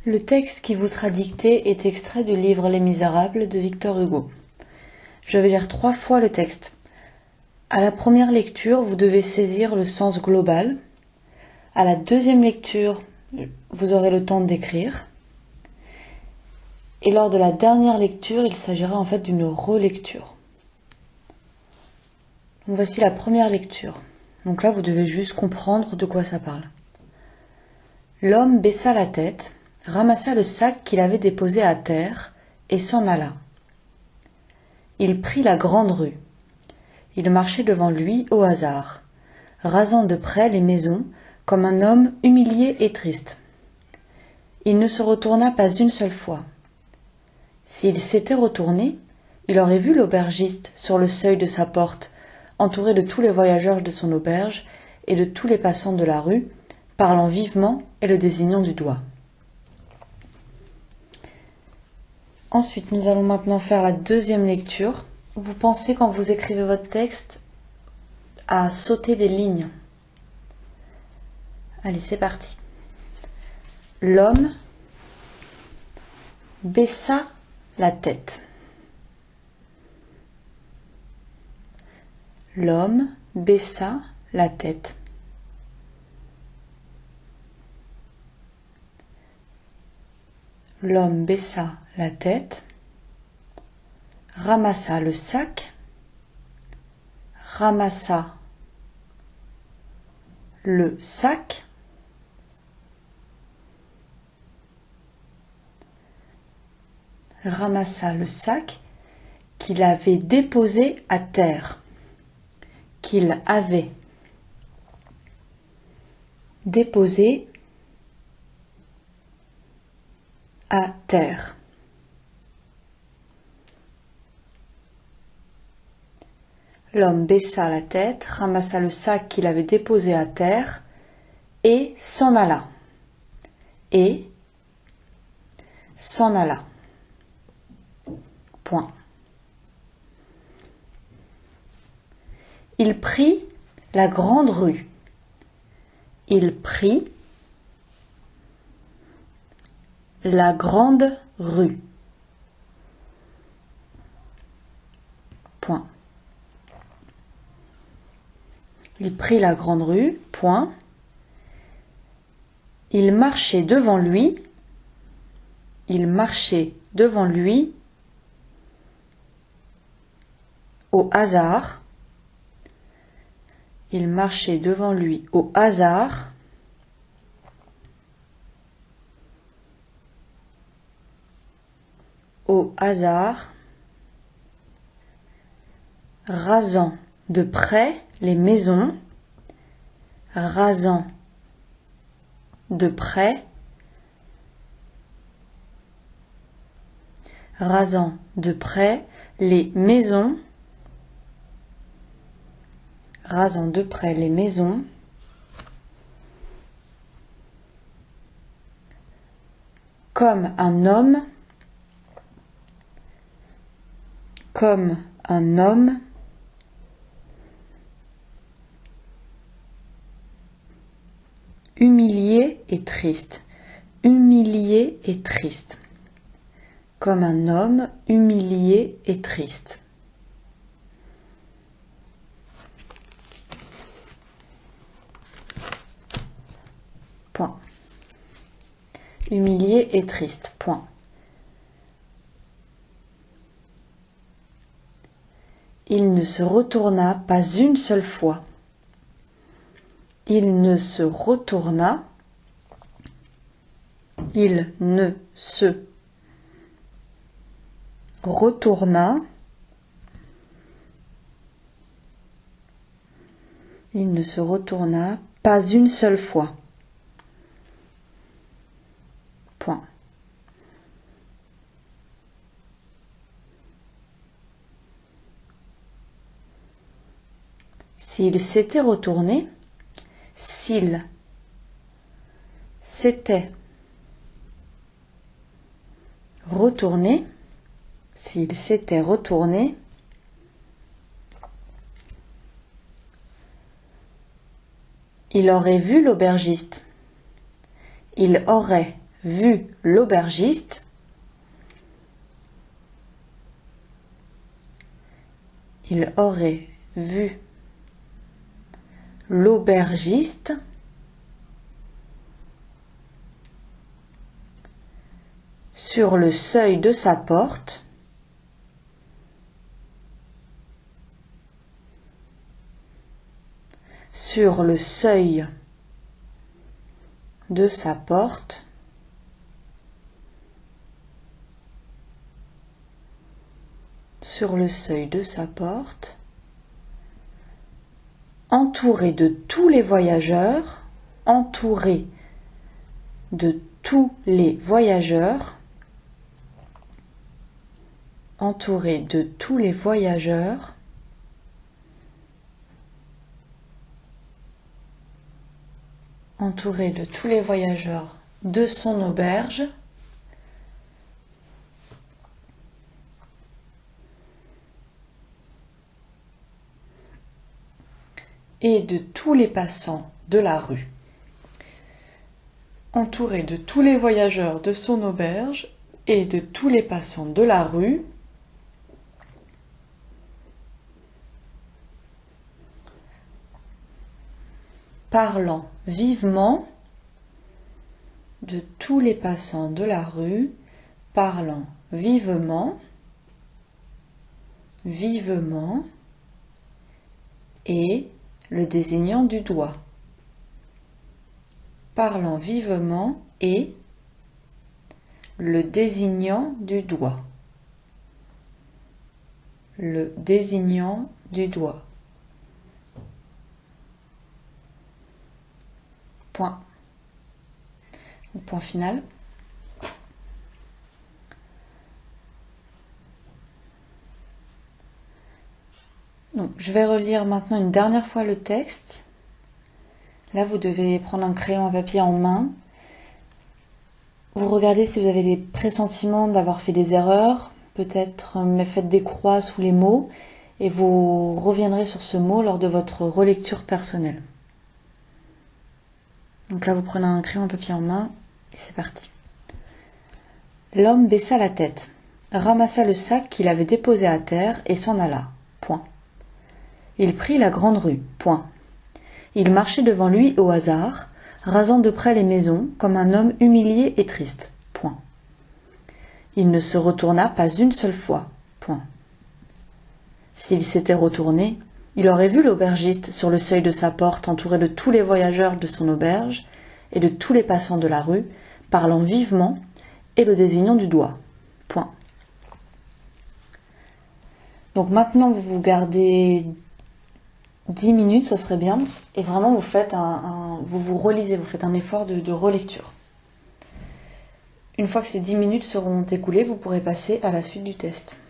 Le texte qui vous sera dicté est extrait du livre Les Misérables de Victor Hugo. Je vais lire 3 fois le texte. À la première lecture, vous devez saisir le sens global. À la deuxième lecture, vous aurez le temps d'écrire. Et lors de la dernière lecture, il s'agira en fait d'une relecture. Donc voici la première lecture. Donc là, vous devez juste comprendre de quoi ça parle. L'homme baissa la tête, ramassa le sac qu'il avait déposé à terre et s'en alla. Il prit la grande rue. Il marchait devant lui au hasard, rasant de près les maisons comme un homme humilié et triste. Il ne se retourna pas une seule fois. S'il s'était retourné, il aurait vu l'aubergiste sur le seuil de sa porte, entouré de tous les voyageurs de son auberge et de tous les passants de la rue, parlant vivement et le désignant du doigt. Ensuite, nous allons maintenant faire la deuxième lecture. Vous pensez, quand vous écrivez votre texte, à sauter des lignes. Allez, c'est parti. L'homme baissa la tête. L'homme baissa la tête. L'homme baissa la tête, ramassa le sac, ramassa le sac, ramassa le sac qu'il avait déposé à terre, qu'il avait déposé à terre. L'homme baissa la tête, ramassa le sac qu'il avait déposé à terre et s'en alla. Et s'en alla. Point. Il prit la grande rue. Il prit la grande rue. Point. Il prit la grande rue. Point. Il marchait devant lui. Il marchait devant lui au hasard. Il marchait devant lui au hasard. Au hasard, rasant de près les maisons, rasant de près, rasant de près les maisons, rasant de près les maisons, comme un homme humilié et triste, humilié et triste, comme un homme humilié et triste. Point. Humilié et triste. Point. Il ne se retourna pas une seule fois. Il ne se retourna. Il ne se retourna. Il ne se retourna pas une seule fois. Point. S'il s'était retourné, s'il s'était retourné, s'il s'était retourné, il aurait vu l'aubergiste. Il aurait vu l'aubergiste. Il aurait vu l'aubergiste sur le seuil de sa porte sur le seuil de sa porte sur le seuil de sa porte, entouré de tous les voyageurs, entouré de tous les voyageurs, entouré de tous les voyageurs, entouré de tous les voyageurs de son auberge, et de tous les passants de la rue. Entouré de tous les voyageurs de son auberge et de tous les passants de la rue, parlant vivement de tous les passants de la rue, parlant vivement, vivement, et le désignant du doigt. Parlant vivement et le désignant du doigt. Le désignant du doigt. Point. Le point final. Donc, je vais relire maintenant une dernière fois le texte. Là, vous devez prendre un crayon à papier en main. Vous regardez si vous avez des pressentiments d'avoir fait des erreurs. Peut-être faites des croix sous les mots et vous reviendrez sur ce mot lors de votre relecture personnelle. Donc là, vous prenez un crayon à papier en main et c'est parti. L'homme baissa la tête, ramassa le sac qu'il avait déposé à terre et s'en alla. Point. Il prit la grande rue. Point. Il marchait devant lui au hasard, rasant de près les maisons, comme un homme humilié et triste. Point. Il ne se retourna pas une seule fois. Point. S'il s'était retourné, il aurait vu l'aubergiste sur le seuil de sa porte, entouré de tous les voyageurs de son auberge et de tous les passants de la rue, parlant vivement et le désignant du doigt. Point. Donc maintenant, vous gardez 10 minutes, ça serait bien, et vraiment vous faites vous relisez, vous faites un effort de relecture. Une fois que ces 10 minutes seront écoulées, vous pourrez passer à la suite du test.